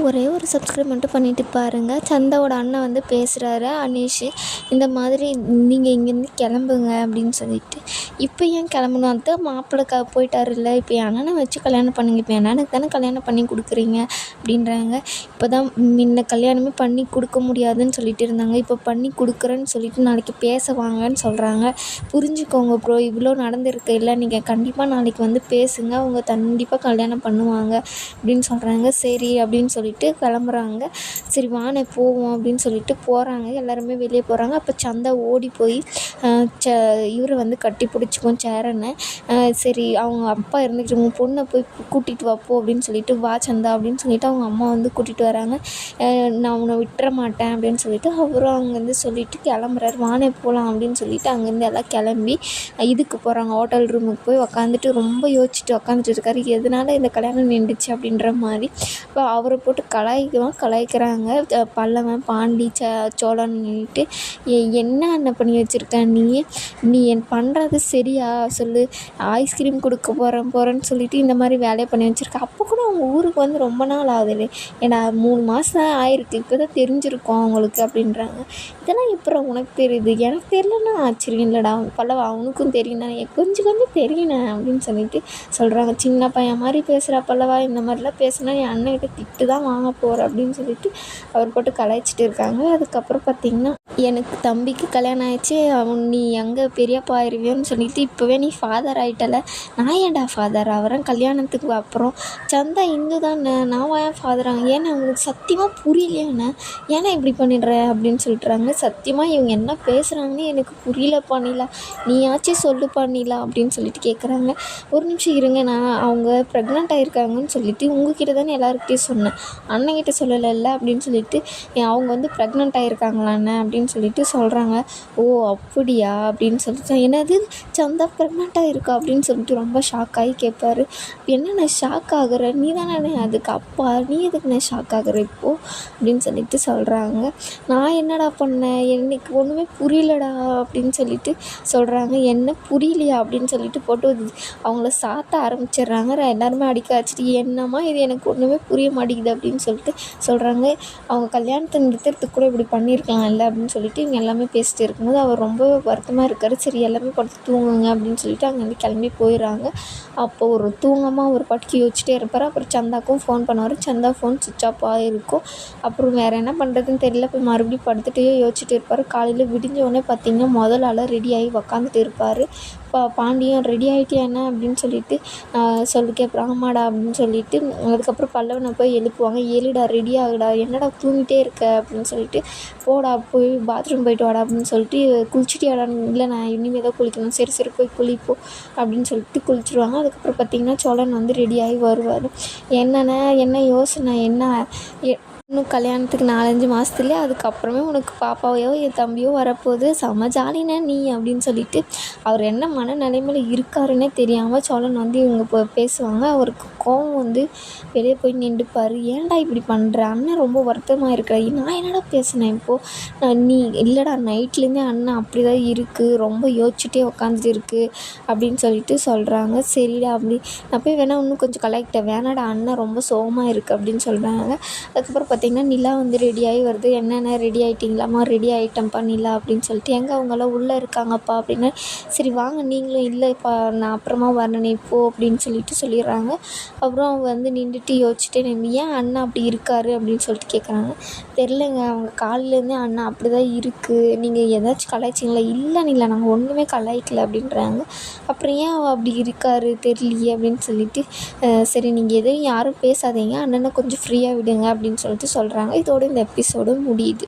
ஒரே ஒரு சப்ஸ்கிரைப் மட்டும் பண்ணிட்டு பாருங்கள். சந்தாவோட அண்ணன் வந்து பேசுகிறாரு, அனீஷ் இந்த மாதிரி நீங்கள் இங்கேருந்து கிளம்புங்க அப்படின்னு சொல்லிட்டு. இப்போ ஏன் கிளம்பணும்? அதுதான் மாப்பிள்ளை போயிட்டாருல்ல, இப்போ என் அண்ணனை வச்சு கல்யாணம் பண்ணுங்க, இப்போ என் அண்ணனுக்கு தானே கல்யாணம் பண்ணி கொடுக்குறீங்க அப்படின்றாங்க. இப்போ தான் முன்ன கல்யாணமே பண்ணி கொடுக்க முடியாதுன்னு சொல்லிட்டு இருந்தாங்க, இப்போ பண்ணி கொடுக்குறேன்னு சொல்லிட்டு நாளைக்கு பேச வாங்கன்னு சொல்கிறாங்க. புரிஞ்சுக்கோங்க ப்ரோ, இவ்வளோ நடந்திருக்கு இல்லை, நீங்கள் கண்டிப்பாக நாளைக்கு வந்து பேசுங்க, அவங்க கண்டிப்பாக கல்யாணம் பண்ணுவாங்க அப்படின்னு சொல்கிறாங்க. சரி அப்படின்னு சொல்லிட்டு கிளம்புறாங்க. சரி வானே போவோம் அப்படின்னு சொல்லிட்டு போகிறாங்க. எல்லாருமே வெளியே போகிறாங்க. அப்போ சந்தா ஓடி போய் இவரை வந்து கட்டி பிடிச்சிக்கும் சேரனை. சரி அவங்க அப்பா இருந்துக்கிட்டு உங்கள் பொண்ணை போய் கூட்டிகிட்டு வாப்போ அப்படின்னு சொல்லிட்டு, வா சந்தா அப்படின்னு சொல்லிட்டு அவங்க அம்மா வந்து கூட்டிகிட்டு வராங்க. நான் உன்னை விட்டுற மாட்டேன் அப்படின்னு சொல்லிட்டு அவரும் அவங்க வந்து சொல்லிட்டு கிளம்புறாரு. வானே போகலாம் அப்படின்னு சொல்லிட்டு அங்கேருந்து எல்லாம் கிளம்பி இதுக்கு போகிறாங்க. ஹோட்டல் ரூமுக்கு போய் உக்காந்துட்டு ரொம்ப யோசிச்சுட்டு உக்காந்துட்டு இருக்காரு, எதனால இந்த கல்யாணம் நின்றுச்சு அப்படின்ற மாதிரி. இப்போ அவரை போட்டு கலாய்க்கிறாங்க. பல்லவன் பாண்டி சோழன் நின்றுட்டு, என்ன அண்ணன் பண்ணி வச்சுருக்க நீ என் பண்ணுறது சரியா சொல்லு, ஐஸ்கிரீம் கொடுக்க போகிறேன்னு சொல்லிட்டு இந்த மாதிரி வேலையை பண்ணி வச்சுருக்க. அப்போ கூட அவங்க ஊருக்கு வந்து ரொம்ப நாள் ஆகுது, ஏன்னா 3 மாதம் தான் ஆயிருக்கு, இப்போ தான் தெரிஞ்சிருக்கோம் அவங்களுக்கு அப்படின்றாங்க. இதெல்லாம் எப்போ உனக்கு தெரியுது? எனக்கு தெரியலன்னா ஆச்சரியம் இல்லைடா பல்லவா, அவனுக்கும் தெரியும் தானே, கொஞ்சம் தெரியணே அப்படின்னு சொல்லிட்டு சொல்கிறாங்க. சின்ன பையன் மாதிரி பேசுகிறா பல்லவா, இந்த மாதிரிலாம் பேசுனா என் அண்ணன்கிட்ட திட்டு தான் வாங்க போகிற அப்படின்னு சொல்லிட்டு அவர் போட்டு கலாய்ச்சிட்டு இருக்காங்க. அதுக்கப்புறம் பார்த்திங்கன்னா, எனக்கு தம்பிக்கு கல்யாணம் ஆயிடுச்சு, நீ எங்கே பெரியப்பா ஆயிருவியோன்னு சொல்லிட்டு இப்போவே நீ ஃபாதர் ஆகிட்டல, நான் ஏன்டா ஃபாதர் ஆகிறேன் கல்யாணத்துக்கு அப்புறம்? சந்தா இந்து தானே, நான் ஏன் ஃபாதர் ஆகும்? ஏன்னா உங்களுக்கு சத்தியமாக புரியலையாண்ணே, ஏன்னா இப்படி பண்ணிடுற அப்படின்னு சொல்லிட்டுறாங்க. சத்தியமாக இவங்க என்ன பேசுகிறாங்கன்னு எனக்கு புரியல பண்ணிலா, நீயாச்சும் சொல்லு பண்ணிலா அப்படின்னு சொல்லிட்டு கேட்குறாங்க. ஒரு நிமிஷம் இருங்க, நான் அவங்க ப்ரெக்னென்ட் ஆகிருக்காங்கன்னு சொல்லிட்டு உங்ககிட்ட தானே எல்லாருக்கிட்டையும் சொன்னேன், அண்ணன்கிட்ட சொல்லலைல்ல அப்படின்னு சொல்லிட்டு, அவங்க வந்து ப்ரெக்னென்ட் ஆகிருக்காங்களாண்ணே அப்படின்னு சொல்லிட்டு சொல்கிறாங்க. ஓ அப்படியா அப்படின்னு சொல்லிட்டு, என்னது சந்தா ப்ரெக்னென்ட்டாக இருக்கா அப்படின்னு சொல்லிட்டு ரொம்ப ஷாக் ஆகி கேட்பாரு. என்னென்ன ஷாக் ஆகுற, நீ தானே அதுக்கு அப்பா, நீ எதுக்குண்ணே ஷாக் ஆகுற இப்போது அப்படின்னு சொல்லிட்டு சொல்கிறாங்க. நான் என்னடா பண்ணேன், எனக்கு ஒன்றுமே புரியலடா அப்படின்னு சொல்லிட்டு சொல்கிறாங்க. என்ன புரியலையா அப்படின்னு சொல்லிட்டு போட்டு அவங்கள சாத்த ஆரம்பிச்சிடுறாங்க. எல்லாருமே அடிக்க வச்சுட்டு, என்னம்மா இது எனக்கு ஒன்றுமே புரிய மாட்டேங்குது அப்படின்னு சொல்லிட்டு சொல்கிறாங்க. அவங்க கல்யாணத்தை நிறுத்துறதுக்கு கூட இப்படி பண்ணியிருக்கலாம் இல்லை அப்படின்னு சொல்லிட்டு இவங்க எல்லாமே பேசிட்டு இருக்கும்போது அவர் ரொம்ப வருத்தமாக இருக்கார். சரி எல்லாமே படுத்து தூங்குங்க அப்படின்னு சொல்லிட்டு அங்கேருந்து கிளம்பி போயிடுறாங்க. அப்போ ஒரு தூங்காமல் ஒரு பாட்டுக்கு யோசிச்சுட்டே இருப்பார். அப்புறம் சந்தாக்கும் ஃபோன் பண்ணுவார். சந்தா ஃபோன் சுவிட்ச் ஆஃப் ஆகிருக்கும். அப்புறம் வேறு என்ன பண்ணுறதுன்னு தெரியல, போய் மறுபடியும் படுத்துகிட்டே யோசிச்சுட்டு இருப்பார். காலையில் விடிஞ்ச உடனே பார்த்திங்கன்னா முதல் ஆளாக ரெடி ஆகி உக்காந்துட்டு இருப்பார். பாண்டியன் ரெடி ஆகிட்டியா என்ன அப்படின்னு சொல்லிட்டு சொல்லி கேட்குறான். ஆமாடா அப்படின்னு சொல்லிட்டு அதுக்கப்புறம் பல்லவனை போய் எழுப்புவாங்க. எழுடா ரெடி ஆகுடா, என்னடா தூங்கிட்டே இருக்க அப்படின்னு சொல்லிட்டு, போடா போய் பாத்ரூம் போயிட்டு வாடா அப்படின்னு சொல்லிட்டு, குளிச்சுட்டியாடான்னு, இல்லை நான் இனிமேல் தான் குளிக்கணும், சரி போய் குளிப்போம் அப்படின்னு சொல்லிட்டு குளிச்சுருவாங்க. அதுக்கப்புறம் பார்த்திங்கன்னா சோழன் வந்து ரெடியாகி வருவார். என்ன யோசனை என்ன, இன்னும் கல்யாணத்துக்கு 4-5 மாதத்துலேயே அதுக்கப்புறமே உனக்கு பாப்பாவையோ என் தம்பியோ வரப்போகுது, செம ஜாலினே நீ அப்படின்னு சொல்லிட்டு அவர் என்ன மனநிலைமையில் இருக்காருன்னே தெரியாமல் சோழன் வந்து இவங்க பேசுவாங்க. அவருக்கு கோவம் வந்து வெளியே போய் நின்றுப்பார். ஏன்டா இப்படி பண்ணுற, அண்ணன் ரொம்ப வருத்தமாக இருக்கிற, நான் என்னடா பேசினேன் இப்போது, நீ இல்லைடா நைட்லேருந்தே அண்ணன் அப்படி தான் இருக்குது, ரொம்ப யோசிச்சுட்டே உக்காந்துட்டு இருக்குது அப்படின்னு சொல்லிட்டு சொல்கிறாங்க. சரிடா அப்படி நான் போய் வேணா இன்னும் கொஞ்சம் கலாய்க்கிட்டேன், வேணாடா அண்ணன் ரொம்ப சோகமாக இருக்குது அப்படின்னு சொல்கிறாங்க. அதுக்கப்புறம் பார்த்திங்கன்னா நிலா வந்து ரெடியாகி வருது. என்னென்ன ரெடி ஆகிட்டிங்களாம்மா, ரெடி ஆகிட்டேன்ப்பா நிலா அப்படின்னு சொல்லிட்டு, எங்கே அவங்களாம் உள்ளே இருக்காங்கப்பா அப்படின்னு. சரி வாங்க நீங்களும், இல்லைப்பா நான் அப்புறமா வரேன் இப்போ அப்படின்னு சொல்லிட்டு சொல்லிடுறாங்க. அப்புறம் அவங்க வந்து நின்றுட்டு யோசிச்சுட்டே, ஏன் அண்ணன் அப்படி இருக்காரு அப்படின்னு சொல்லிட்டு கேட்குறாங்க. தெரிலங்க, அவங்க காலையிலேருந்தே அண்ணன் அப்படி தான் இருக்குது, நீங்கள் ஏதாச்சும் கலாய்ச்சிங்களா? இல்லை நிலா நாங்கள் ஒன்றுமே கலாய்க்கல அப்படின்றாங்க. அப்புறம் ஏன் அவள் அப்படி இருக்காரு தெரியலையே அப்படின்னு சொல்லிட்டு, சரி நீங்கள் எதையும் யாரும் பேசாதீங்க, அண்ணனை கொஞ்சம் ஃப்ரீயாக விடுங்க அப்படின்னு சொல்லிட்டு சொல்கிறாங்க. இதோடு இந்த எபிசோடு முடியுது.